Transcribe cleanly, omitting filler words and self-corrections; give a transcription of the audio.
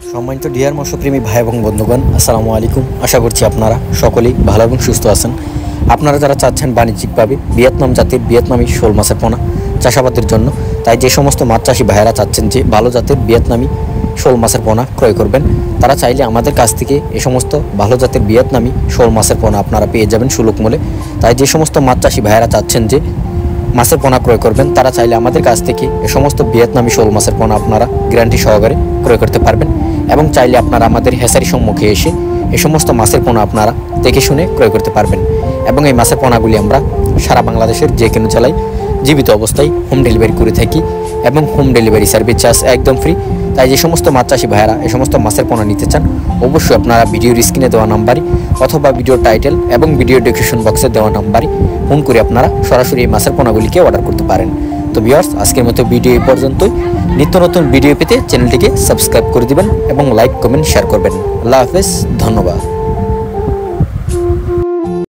সম্মানিত ডিয়ার মৎস্যপ্রেমী ভাই এবং বন্ধুগণ, আসসালামু আলাইকুম। আশা করছি আপনারা সকলেই ভালো এবং সুস্থ আছেন। আপনারা যারা চাচ্ছেন বাণিজ্যিকভাবে ভিয়েতনাম জাতের ভিয়েতনামি শোল মাছের পোনা চাষাবাদের জন্য, তাই যে সমস্ত মাছ চাষি ভাইয়েরা চাচ্ছেন যে ভালো জাতের ভিয়েতনামি শোল মাছের পোনা ক্রয় করবেন, তারা চাইলে আমাদের কাছ থেকে এই সমস্ত ভালো জাতের ভিয়েতনামি শোল মাছের পোনা আপনারা পেয়ে যাবেন সুলভ মূল্যে। তাই যে সমস্ত মাছ চাষি ভাইয়েরা চাচ্ছেন যে মাছের পোনা ক্রয় করবেন, তারা চাইলে আমাদের কাছ থেকে এ সমস্ত ভিয়েতনামি শোল মাছের পোনা আপনারা গ্যারান্টি সহকারে ক্রয় করতে পারবেন। এবং চাইলে আপনারা আমাদের হেসারি সম্মুখে এসে এ সমস্ত মাছের পোনা আপনারা দেখে শুনে ক্রয় করতে পারবেন। এবং এই মাছের পোনাগুলি আমরা সারা বাংলাদেশের যে কোনো জেলায় জীবিত অবস্থায় হোম ডেলিভারি করে থাকি এবং হোম ডেলিভারি সার্ভিস চার্জ একদম ফ্রি। তাই যে সমস্ত মাছ চাষি ভাইয়েরা এই সমস্ত মাছের পোনা নিতে চান, অবশ্যই আপনারা ভিডিওর স্ক্রিনে দেওয়া নাম্বারে অথবা ভিডিও টাইটেল এবং ভিডিও ডেসক্রিপশন বক্সে দেওয়া নাম্বারে ফোন করে আপনারা সরাসরি এই মাছের পোনাগুলিকে অর্ডার করতে পারেন। তো ভিউয়ার্স, আজকের মতো ভিডিও এই পর্যন্তই। নিত্য নতুন ভিডিও পেতে চ্যানেলটিকে সাবস্ক্রাইব করে দিবেন এবং লাইক, কমেন্ট, শেয়ার করবেন। আল্লাহ হাফেজ, ধন্যবাদ।